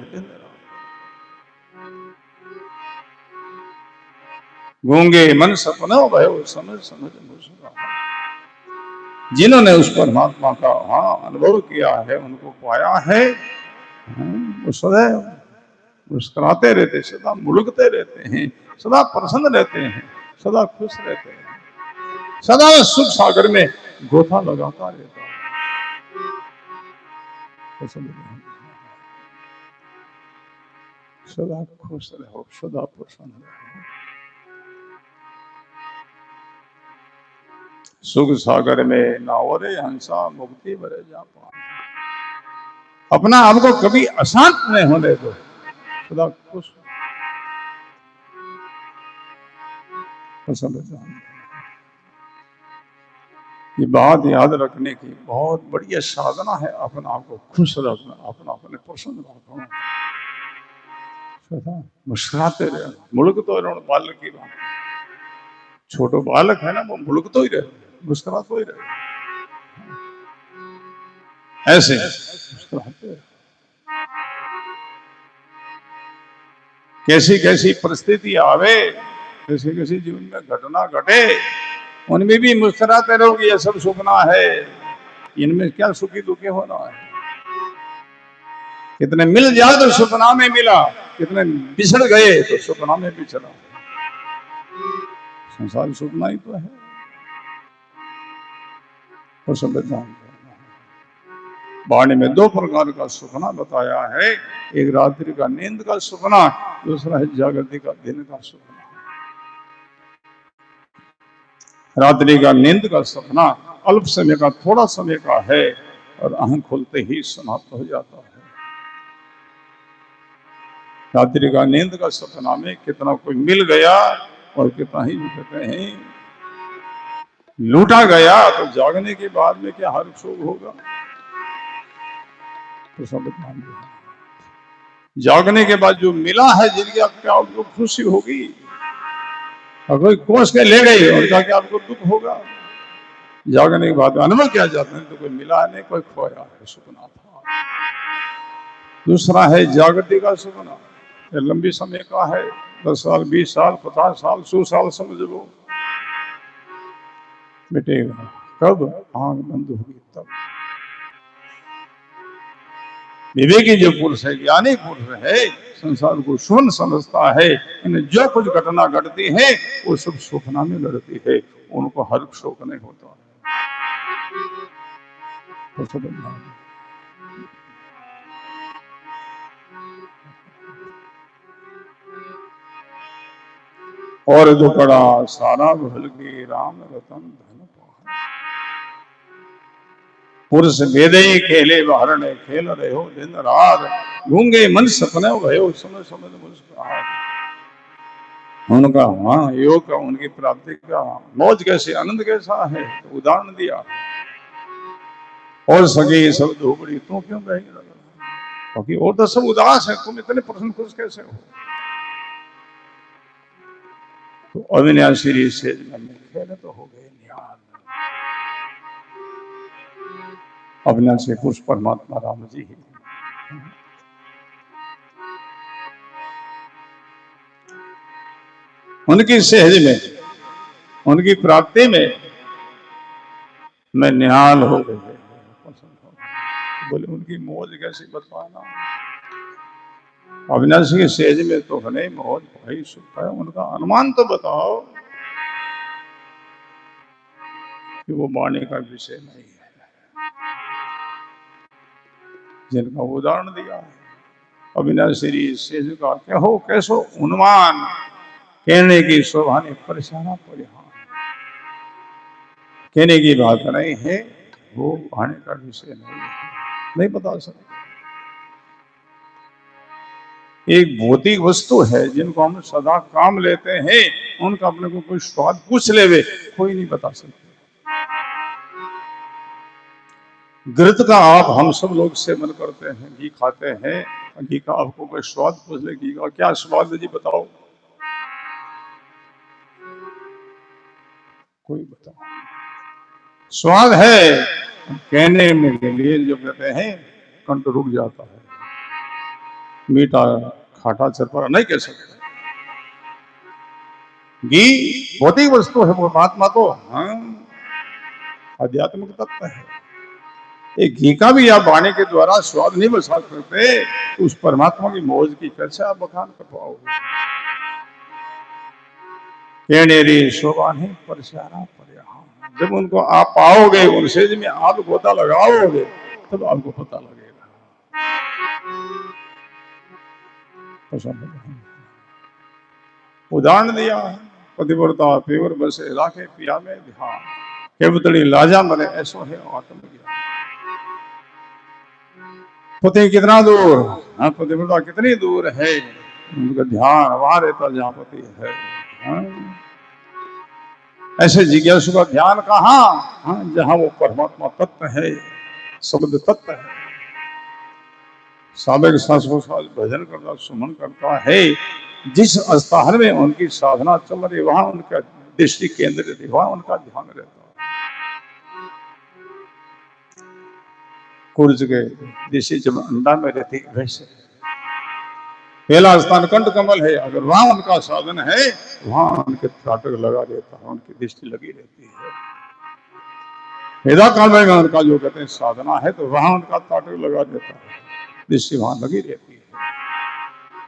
गूंगे मन सपनों भयो समझ समझ मुस्कुरा। जिन्होंने उस परमात्मा का अनुभव किया है, उनको पाया है, वो सदैव मुस्कुराते रहते, सदा मुड़कते रहते हैं, सदा प्रसन्न रहते हैं, सदा खुश रहते हैं, सदा सुख सागर में गोता लगाता रहता है। सदा खुश रहो, सदा प्रसन्न रहो। सुख सागर में नावरे हंसा मुक्ति भरे जा पाए। अपना आपको कभी अशांत नहीं होने दो, सदा खुश। ये बात याद रखने की बहुत बढ़िया साधना है। अपना आपको खुश रखना, अपना अपने प्रसन्न रखना, सदा मुस्कुराते रहे, मुड़क तो रहो। बालक की बात, छोटो बालक है ना, वो मुड़क तो ही रहे, मुस्कुरा तो ही रहे, ऐसे मुस्कुराते। कैसी कैसी परिस्थिति आवे, कैसी कैसी जीवन में घटना घटे, उनमें भी मुस्कुराते रहो कि यह सब सुखना है, इनमें क्या सुखी दुखी होना है। कितने मिल जाए तो सपना में मिला, कितने बिछड़ गए तो सपना में बिछड़ा। संसार सपना ही तो है, वो सब जानते हैं। वाणी में दो प्रकार का सपना बताया है, एक रात्रि का नींद का सपना, दूसरा है जागृति का दिन का सपना। रात्रि का नींद का सपना अल्प समय का, थोड़ा समय का है और आंख खुलते ही समाप्त हो जाता है। रात्रि का नींद का सपना में कितना कोई मिल गया और कितना ही कहते हैं लूटा गया, तो जागने के बाद में क्या हर शोक होगा, तो सब ध्यान देना। जागने के बाद जो मिला है जिनकी क्या आपको खुशी होगी, और कोई कोस के ले गई उनका क्या आपको दुख होगा। जागने के बाद अनुभव क्या जाता है, तो कोई मिला नहीं, कोई खोया है, सपना था। दूसरा है जागृति का सपना, ये लंबी समय का है, 10 साल 20 साल 50 साल 100 साल समझ लो, मिटेगा। कब आंख बंद होगी तब। विवेकी जो पुरुष है, ज्ञानी पुरुष है, संसार को शून्य समझता है, इन्हें जो कुछ घटना घटती है वो सब स्वप्न में लड़ती है, उनको हर शोक नहीं होता। तो सब और दुकड़ा सारा भल के राम रतन धन पाए। पुरुष भेदे खेले बाहर ने खेल रहे हो दिन रात, गूंगे मन सपने भयो समय समय मुस्कुराहट। उनका वहां योग का, उनकी प्राप्ति का मौज कैसे, आनंद कैसा है, तो उदाहरण दिया। और सगे सब धोबड़ी तू क्यों कहेंगे, क्योंकि और तो सब उदास है, तुम इतने प्रसन्न खुश कैसे हो। तो अविनाशी से खेले तो हो गए निहाल। अविनाशी पुरुष परमात्मा राम जी ही। उनकी सहज में, उनकी प्राप्ति में मैं निहाल हो गई। बोले उनकी मौज कैसी बताना। अविनाशी की सहज में तो है नहीं मौज, भाई सुख है, उनका अनुमान तो बताओ कि वो वाणी का विषय नहीं है, जिनका उदाहरण दिया है। अविनाशी सहज का क्या हो कैसो अनुमान, कहने की शोभा ने परेशाना परिहान। कहने की बात नहीं है, वो वाणी का विषय नहीं है, नहीं बता सकते। एक भौतिक वस्तु है जिनको हम सदा काम लेते हैं, उनका अपने को कोई स्वाद पूछ लेवे, कोई नहीं बता सकते। घृत का आप हम सब लोग सेवन करते हैं, घी खाते हैं, घी का आपको कोई स्वाद पूछ ले, घी का क्या स्वाद है जी बताओ, कोई बताओ। स्वाद है, कहने में के लिए जो कहते हैं कंठ रुक जाता है, मीठा खाटा चरपरा नहीं कह सकते। घी भौतिक वस्तु है, परमात्मा तो हाँ आध्यात्मिक तत्व है। एक घी का भी आप वाणी के द्वारा स्वाद नहीं बसा सकते, तो उस परमात्मा की मौज की कैसे आप बखान कर पाओगे। कहने शोभा नहीं परेशाना परिहान। जब उनको आप पाओगे, उनसे में आप गोता लगाओगे, तब आपको पता लगेगा। उदाहरण दिया है, पतिव्रता पेवर बसे राखे पिया में ध्यान, केवतड़ी लाजा मरे ऐसो है आत्मज्ञान। पति कितना दूर, हाँ पतिव्रता कितनी दूर है, उनका ध्यान वहां रहता जहां पति है। हाँ? ऐसे जिज्ञासु का ध्यान कहाँ, हाँ जहां वो परमात्मा तत्व है, शब्द तत्व है। साधक सासु भजन करता सुमन करता है, जिस स्थान में उनकी साधना चल रही वहां उनका दृष्टि केंद्रित, वहां उनका ध्यान रहता है। कुर्ज के जैसे जब अंडा में रहती वैसे पहला स्थान कंठ कमल है, अगर वहां उनका साधन है वहां उनके त्राटक लगा रहता है, उनकी दृष्टि लगी रहती है। वेदा काल में उनका जो कहते हैं साधना है, तो वहां उनका त्राटक लगा रहता है। दृष्टि वहां लगी रहती है।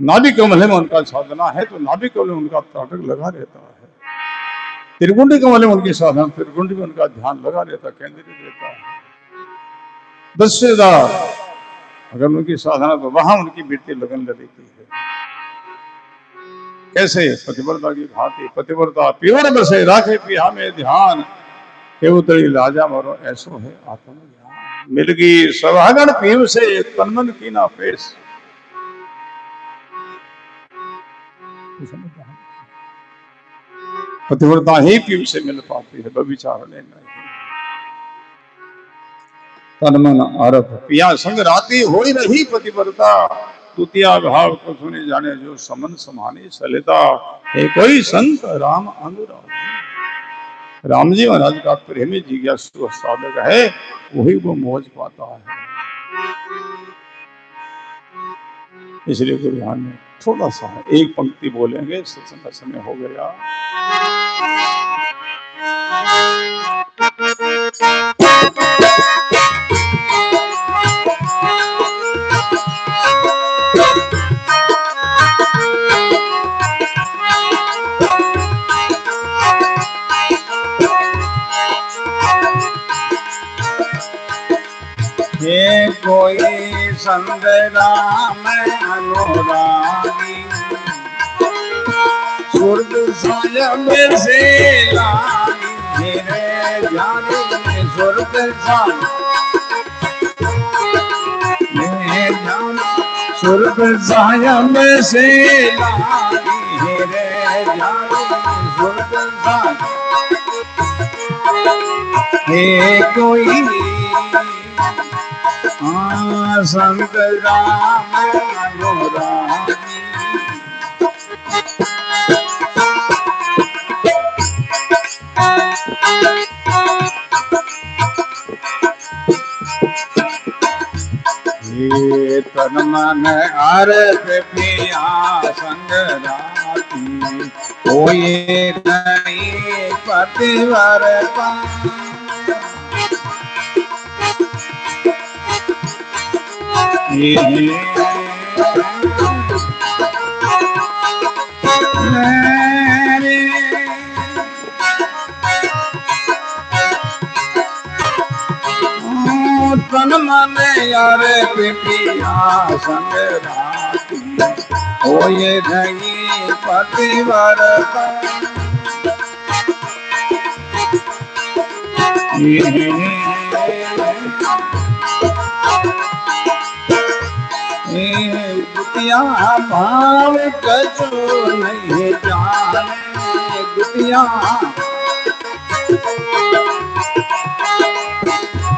नाभि कमल में उनका साधना है तो नाभि कमल में उनका ताटक लगा रहता है। त्रिकुंडी कमल में उनकी साधना, त्रिकुंडी में उनका ध्यान लगा रहता, केंद्रित रहता है। दस्सेदार अगर उनकी साधना तो वहां उनकी वृत्ति लगन रहती है। कैसे? पतिव्रता की भांति पतिव्रता प्योर बसे राखे पिया में ध्यान, के उतरी लाजा मरो ऐसो है आत्मज्ञान। मिलगी सवागण पीव से तनमन की ना पेश। पतिव्रता ही पीव से मिल पाती है, व्यभिचार नहीं। तन मन आरभ पिया संग राती हो ही रही पतिव्रता, तुतिया भाव को सुने जाने जो समन समानी सलिता। है कोई संत राम अनुराग। राम जी महाराज का प्रेमी जिज्ञासु साधक है, वही वो मौज पाता है। इसलिए गुरुवान में थोड़ा सा एक पंक्ति बोलेंगे, सत्संग का समय हो गया। ये कोई संग राम अनुरागी, सुरत सायब से लागी। मेरे ध्यान में सुरत सायब, सुरत सायब से लागी। मेरे ध्यान में सुरत सायब। ये कोई संत राम अनुरागी। ये तन मन आरत पिया संग राती, कोई नहीं पतिव्रता। तन मन यार पिया संग राती, हो ये नहीं पतिव्रता। गुटिया भाव कछु नहीं जाने।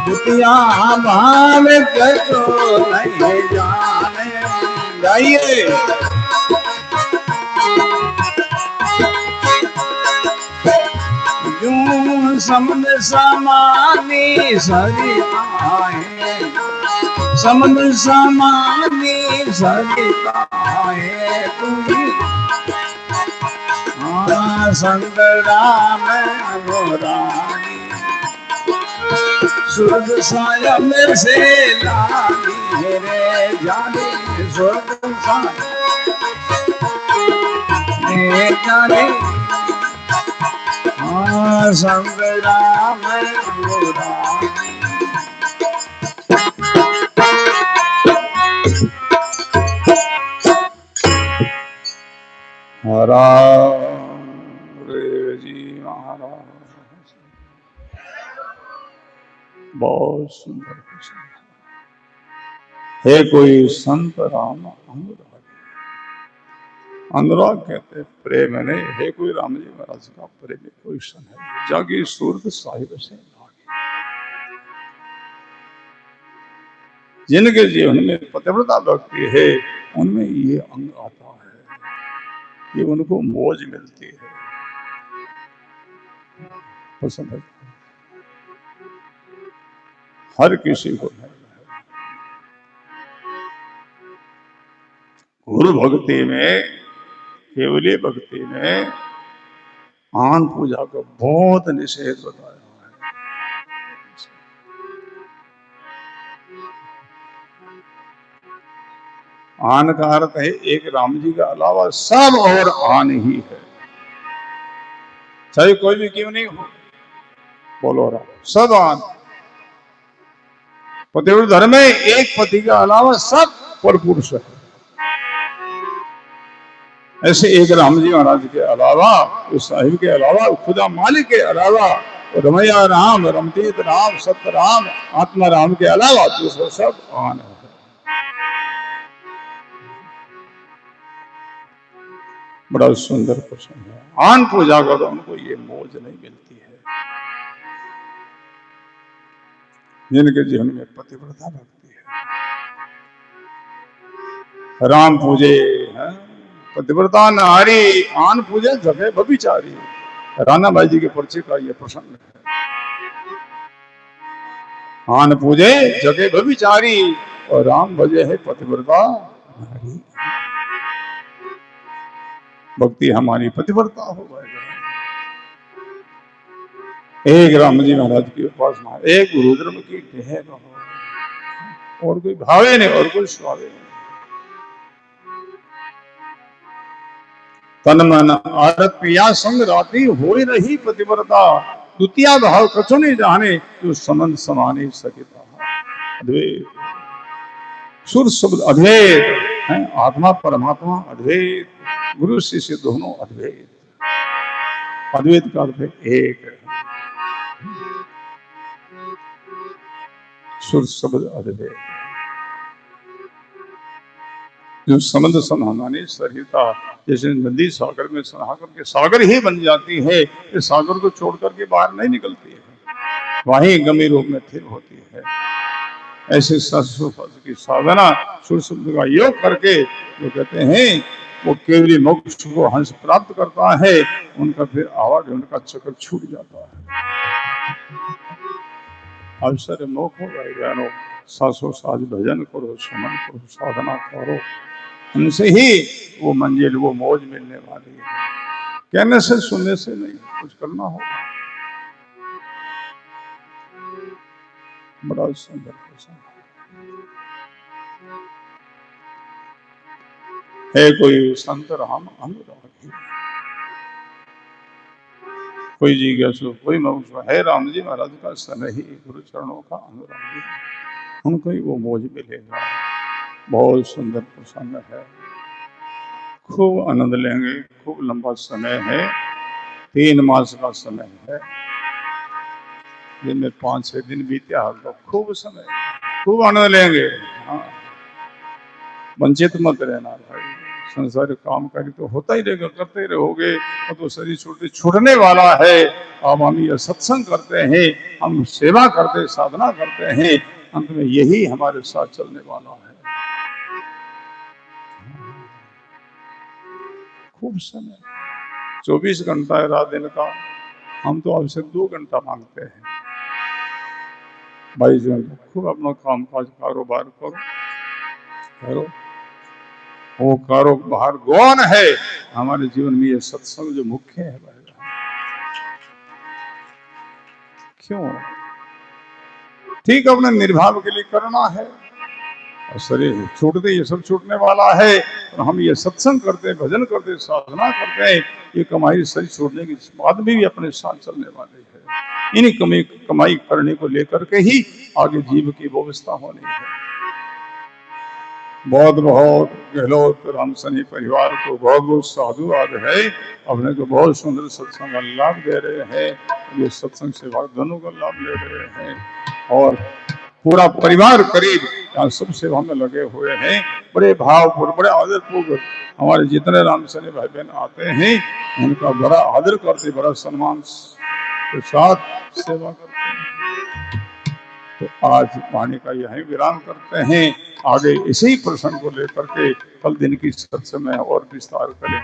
गुटिया भाव कछु नहीं जाने। गाइए यूं समन समानी सरिताएं, समन समानी सरिताएं तुम्ही। संत राम अनुरागी, सुरत सायब से लागी। मेरे जाने सुरत सायब जाने। संत राम अनुरागी। हरे जी महाराज, बहुत सुंदर प्रश्न है। कोई संत राम अनुराग। अनुराग कहते प्रेम नहीं है। कोई राम जी महाराज का प्रेम कोई सन है, जागी सूरत साहिब से लागी। जिनके जीवन में पतिव्रता भक्ति है, उनमें ये अंग आता है, ये उनको मौज मिलती है, पसंद है। हर किसी को नहीं है। गुरु भक्ति में, केवली भक्ति में आन पूजा का बहुत निषेध बताया है। आन का अर्थ है एक राम जी के अलावा सब और आन ही है, चाहे कोई भी क्यों नहीं हो, बोलो राम, सब आन। पतिव्रत धर्म में एक पति के अलावा सब पर पुरुष है। ऐसे एक राम जी महाराज के अलावा, उस साहिब के अलावा, खुदा मालिक के अलावा, रमैया राम, रमतीत राम, सत्य राम, आत्मा राम के अलावा दूसरा सब आन है। बड़ा सुंदर प्रश्न है। आन पूजा करो, उनको ये मौज नहीं मिलती है जिनके जीवन में पतिव्रता भक्ति है। राम पूजे है पतिव्रता नारी, आन पूजे जगह बबिचारी। राणा भाई जी के पर्चे का ये प्रसंग है। आन पूजे जगह बबिचारी और राम भजे है पतिव्रता नारी। भक्ति हमारी पतिव्रता हो गए। एक राम जी महाराज की उपासना, एक रुद्रम की ढेर हो, और कोई भावे नहीं और कोई स्वावे नहीं। तन मन आरत पिया संग राती होई रही पतिव्रता, द्वितीय भाव कछु नहीं जाने, जो संबंध समाने सकिता। अद्वैत सुर शब्द अद्वैत है, आत्मा परमात्मा अद्वैत, गुरु शिष्य दोनों अद्वैत। अद्वैत का अर्थ एक है। सुर शब्द अद्वैत, जो संबंध समाने सरिता, जैसे नदी सागर में सना करके सागर ही बन जाती है, इस सागर को छोड़ करके बाहर नहीं निकलती है, वहीं गंभीर रूप में स्थिर होती है। ऐसे शास्त्र की साधना, सुर शब्द का योग करके जो कहते हैं वो केवली मोक्ष को हंस प्राप्त करता है, उनका फिर आवागमन का चक्कर छूट जाता है। अवसर मोक्ष हो जाएगा। सासो साज भजन करो, सुमन करो, साधना करो, उनसे ही वो मंजिल, वो मौज मिलने वाली है। कहने से सुनने से नहीं, कुछ करना होगा। बड़ा सुंदर प्रसंग है। कोई संत राम अनुरागी, कोई जिज्ञासु, कोई मौसू है राम जी महाराज का स्नेही, गुरु चरणों का अनुरागी, उनको ही वो मौज मिलेगा। बहुत सुंदर प्रसंग है, खूब आनंद लेंगे। खूब लंबा समय है, 3 मास का समय है, जिनमें 5-6 दिन बीते तो खूब समय, खूब आनंद लेंगे। हाँ, वंचित मत रहना भाई। संसार काम कार्य तो होता ही रहेगा, करते रहोगे तो शरीर छूटने वाला है। अब हम ये सत्संग करते हैं, हम सेवा करते, साधना करते हैं, अंत में यही हमारे साथ चलने वाला है। खूब समय, 24 घंटा है रात दिन का, हम तो आपसे 2 घंटा मांगते हैं। 22 घंटा खूब अपना काम काज कारोबार करो। वो कारोबार गौन है हमारे जीवन में, ये सत्संग जो मुख्य है भाई। क्यों? ठीक अपने निर्भाव के लिए करना है, और शरीर छूटते, ये सब छूटने वाला है, और हम ये सत्संग करते, भजन करते, साधना करते हैं, ये कमाई शरीर छोड़ने के बाद भी अपने साथ चलने वाले है। इन्हीं कमाई करने को लेकर के ही आगे जीव की व्यवस्था होनी है। बहुत गहलोत राम सनी परिवार को बहुत साधुवाद है, अपने को बहुत सुंदर सत्संग का लाभ दे रहे हैं। ये सत्संग सेवा दोनों का लाभ ले रहे हैं, और पूरा परिवार करीब यहाँ सब सेवा में लगे हुए हैं। बड़े भावपूर्वक, बड़े आदरपूर्वक हमारे जितने राम सनी भाई बहन आते हैं, उनका बड़ा आदर करते, बड़ा सम्मान के साथ सेवा करते हैं। तो आज वाणी का यही विराम करते हैं। आगे इसी प्रसंग को लेकर के कल दिन की सत्संग में और विस्तार करेंगे।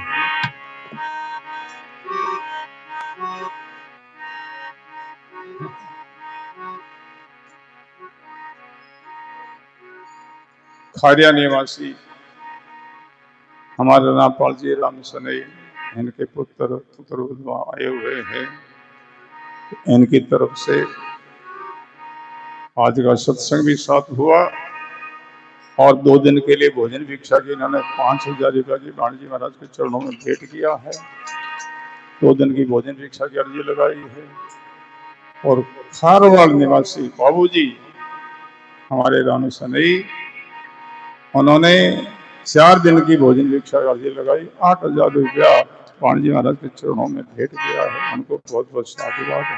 खारिया निवासी हमारे रामपाल जी राम सनई, इनके पुत्र आए हुए हैं। इनकी तरफ से आज का सत्संग भी साथ हुआ, और 2 दिन के लिए भोजन भिक्षा की इन्होंने 5,000 रुपया की भाण जी महाराज के चरणों में भेंट किया है। 2 दिन की भोजन भिक्षा की अर्जी लगाई है। और खारवाड़ निवासी बाबूजी हमारे रानू सनई, उन्होंने 4 दिन की भोजन भिक्षा की अर्जी लगाई, 8,000 रुपया भाण जी महाराज के चरणों में भेंट किया है। उनको बहुत बहुत साधुवाद है।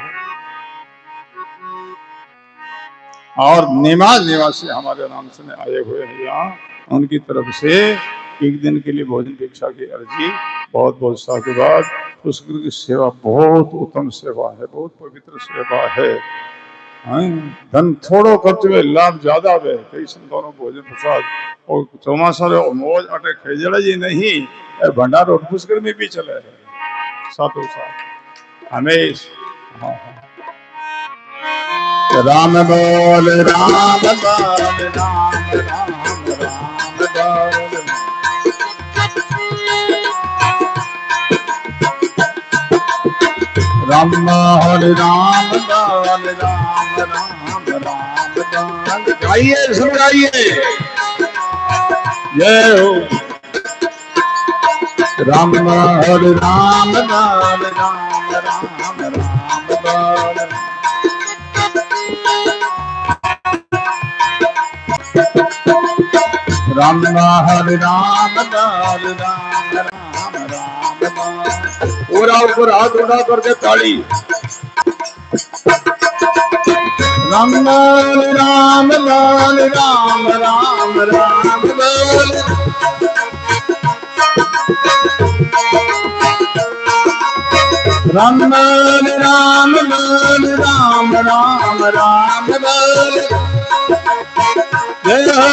और निमाज निवासी हमारे नाम से आए हुए हैं यहाँ, उनकी तरफ से 1 दिन के लिए भोजन भिक्षा की अर्जी, बहुत बहुत साधुवाद। पुष्कर की सेवा बहुत उत्तम सेवा है, बहुत पवित्र सेवा है। धन थोड़ो खर्च में लाभ ज्यादा वे, कई संतों भोजन प्रसाद और चौमासा मौज अटे खेजड़ा जी नहीं भंडार और पुष्कर में भी चले है साथों साथ हमेश। हाँ हाँ। राम बोल राम बोल राम राम राम बोल, राम हरे राम बोल राम राम राम बोल। गाइए सब गाइए, जय हो। राम हरे राम बोल राम राम राम बोल, राम हरे राम बोल राम राम राम बोल। पूरा ऊपर हाथ उठा करके ताली। राम बोल राम बोल राम राम राम बोल, राम बोल राम बोल राम राम राम बोल, जय हो।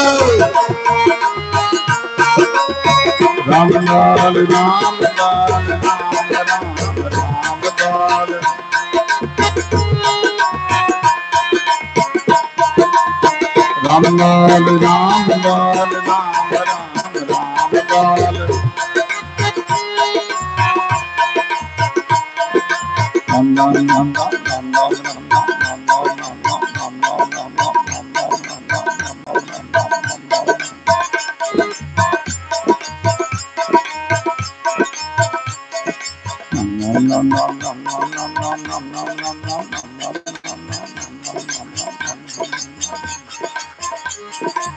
राम बोल राम बोल राम राम राम बोल, राम बोल राम बोल राम राम राम बोल, नम नम नम नम नम नम